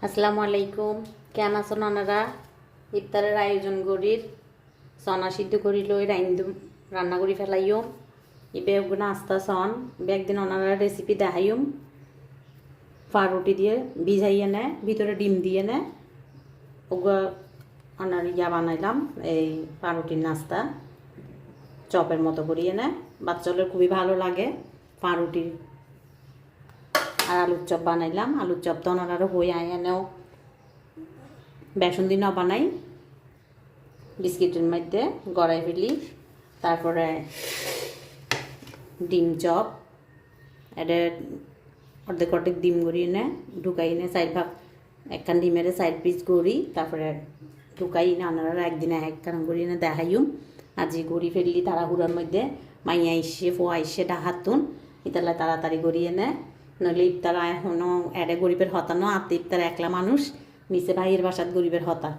আসসালামু আলাইকুম। কেন আছেন আপনারা? ইফতারের আয়োজন করির সনা সিদ্ধ করি লই রান্না করি ফেলাইম। এই বেগুনা আস্তা সন একদিন ওনারা রেসিপি দেখাইম। পাউরুটি দিয়ে ভিজাইয়ে নে, ভিতরে ডিম দিয়ে নে, ওগুলো ওনার বানাইলাম। এই পাউরুটির নাস্তা চপের মতো করিয়ে নে, বাচ্চাদের খুবই ভালো লাগে। পাউরুটির আর আলুর চপ বানাইলাম। আলুর চপ তো ওনারা হয়ে এনেও বেসন দিয়ে না বানাই, বিস্কিটের মধ্যে গড়াই ফেলি। তারপরে ডিম চপ এটা অর্ধেক অর্ধেক ডিম গড়িয়ে নে, ঢুকাই নে সাইড ভাগ একখান ডিমের সাইড পিস করি, তারপরে ঢুকাই না। ওনারা একদিনে একখান গড়িয়ে নে দেখাইম। আজি গড়ি ফেললি তাড়াহুড়ার মধ্যে মাইয়া এসে ফোয়া এসে ডাহাতুন ইতালে তাড়াতাড়ি গড়িয়ে নে, নইলে ইফতার এখনও এডে গরিবের হতানো আত্ম ইফতার একলা মানুষ নিচে ভাইয়ের বাসাত গরিবের হতা।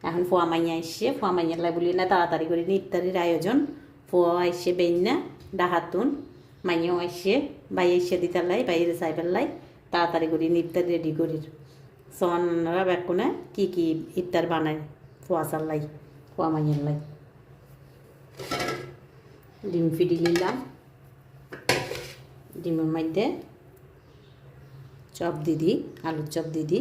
এখন ফোয়া মাইয়া এসে ফোয়া মাইয়ালাই বলি না তাড়াতাড়ি করি নি ইফতারির আয়োজন। ফোয়া এসে বেন না ডাহাতুন, মাইয়াও এসে বাই এসে দিতালাই বাইরে সাইবেলাই তাড়াতাড়ি করি নি ইফতার রেডি করির। সনরা বেকুনে কি ইফতার বানায় ফোয়া চাল্লাই ফোয়া মাইয়ার লাই। ডিম ফিডি নিলাম, ডিমের মধ্যে চপ দিদি, আলুর চপ দিদি,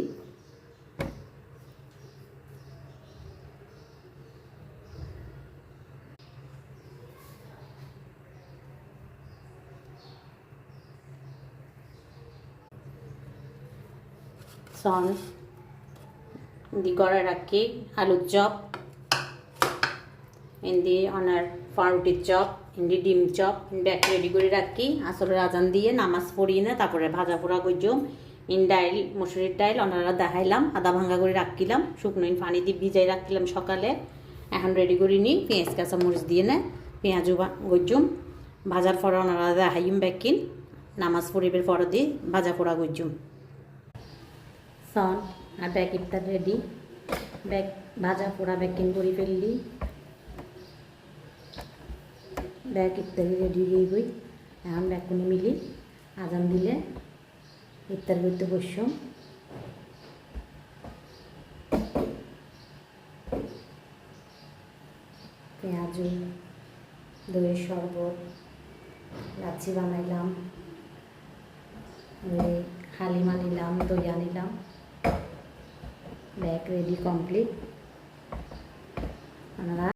সন দি গড়ে রাখি আলুর চপ, ইন্দি অনার পাউরুটির চপ, ইন্দি ডিম চপ ব্যাগ রেডি করে রাখি। আসলে আজান দিয়ে নামাজ পড়িয়ে না তারপরে ভাজা পোড়া করছম। ডাইল মসুরির ডাইল ওনারা দেখাইলাম, আদা ভাঙ্গা করে রাখিলাম, শুকনো পানি দিয়ে ভিজাই রাখলাম সকালে। এখন রেডি করে নিই পেঁয়াজ কাঁচা মরিচ দিয়ে না পেঁয়াজও গজুম ভাজার পরে ওনারা দেখাইম ব্যাগকিন নামাজ পড়িবের পরে দিয়ে ভাজা পোড়া গজুম। সন আর ব্যাগ ইফতার রেডি, ব্যাগ ভাজা পোড়া ব্যাগকিন করে ফেললি, ব্যাগ ইফতারি রেডি হয়ে গই। এখন ব্যাগগুলো মিলি আজান দিলে ইফতার করতে বসম। পেঁয়াজু দইয়ের শরবত লাচ্ছি বানাইলাম, হালিমা নিলাম, দই আনিলাম। Bag ready complete. আপনারা